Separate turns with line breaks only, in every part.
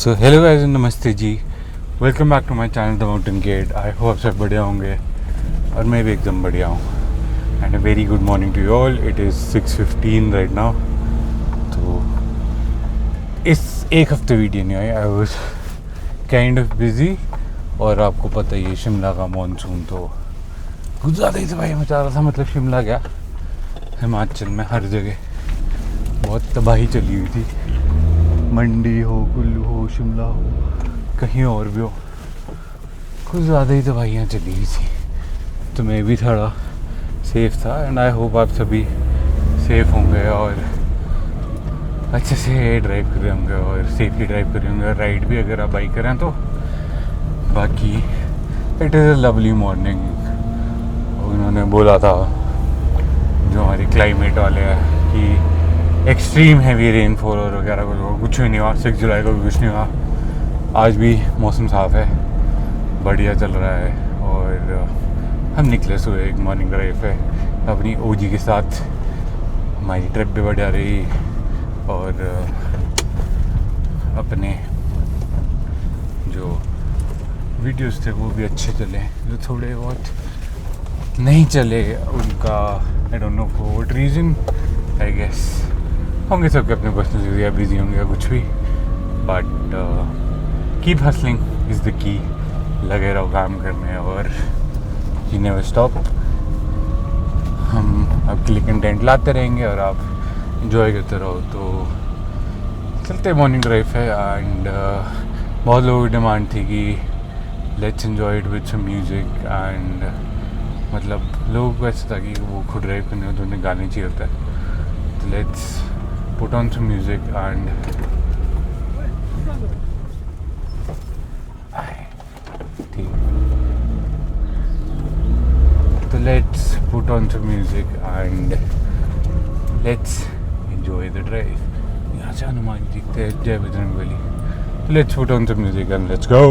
सो hello guys, नमस्ते जी, welcome back to my channel the Mountain Gate. I hope आप सब बढ़िया होंगे और मैं भी एकदम बढ़िया हूँ। And a very good morning to you all. It is 6:15 right now. तो इस एक हफ्ते वीडियो नहीं आई, I was kind of busy. और आपको पता ही है शिमला का मानसून तो कुछ ज़्यादा ही तबाही मचा रहा था। मतलब शिमला क्या, हिमाचल में हर जगह बहुत तबाही चली हुई थी। मंडी हो, कुल्लू हो, शिमला हो, कहीं और भी हो, कुछ ज़्यादा ही दवाइयाँ चली हुई थी। तो मैं भी थोड़ा सेफ़ था एंड आई होप आप सभी सेफ़ होंगे और अच्छे से ड्राइव कर रहे होंगे और सेफली ड्राइव कर रहे होंगे। राइड भी अगर आप बाइक करें तो। बाकी it is a lovely morning. उन्होंने बोला था जो हमारे क्लाइमेट वाले हैं कि एक्सट्रीम हैवी रेनफॉल और वगैरह कुछ भी नहीं हुआ। 6 जुलाई को भी कुछ नहीं हुआ। आज भी मौसम साफ़ है, बढ़िया चल रहा है। और हम निकले सुबह एक मॉर्निंग ड्राइव है अपनी ओजी के साथ। हमारी ट्रिप भी बढ़िया रही और अपने जो वीडियोस थे वो भी अच्छे चले। जो थोड़े बहुत नहीं चले उनका I don't know for what reason. I guess होंगे सबके अपने पर्सनल या बिजी होंगे या कुछ भी। But keep hustling is the key. लगे रहो काम करने और यू नेवर स्टॉप। हम आपके लिए कंटेंट लाते रहेंगे और आप इंजॉय करते रहो। तो चलते मॉर्निंग ड्राइव है एंड बहुत लोगों की डिमांड थी कि let's enjoy it with some music. And मतलब लोगों को ऐसा था कि वो खुद ड्राइव करने में तो उन्हें गाने चाहिए होता है। तो let's put on some music and so let's put on some music and let's enjoy the drive. यहाँ से हनुमान जी दिखते हैं, जय Bajrangbali. So let's put on some music and let's go.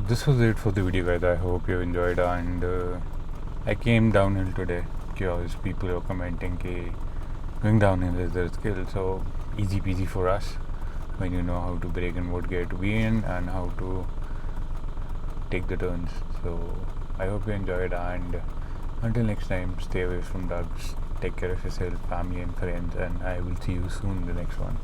This was it for the video, guys. I hope you enjoyed, and I came downhill today because people were commenting that going downhill is their skill, so easy peasy for us when you know how to brake and what gear to be in and how to take the turns. So I hope you enjoyed, and until next time, stay away from drugs, take care of yourself, family and friends, and I will see you soon in the next one.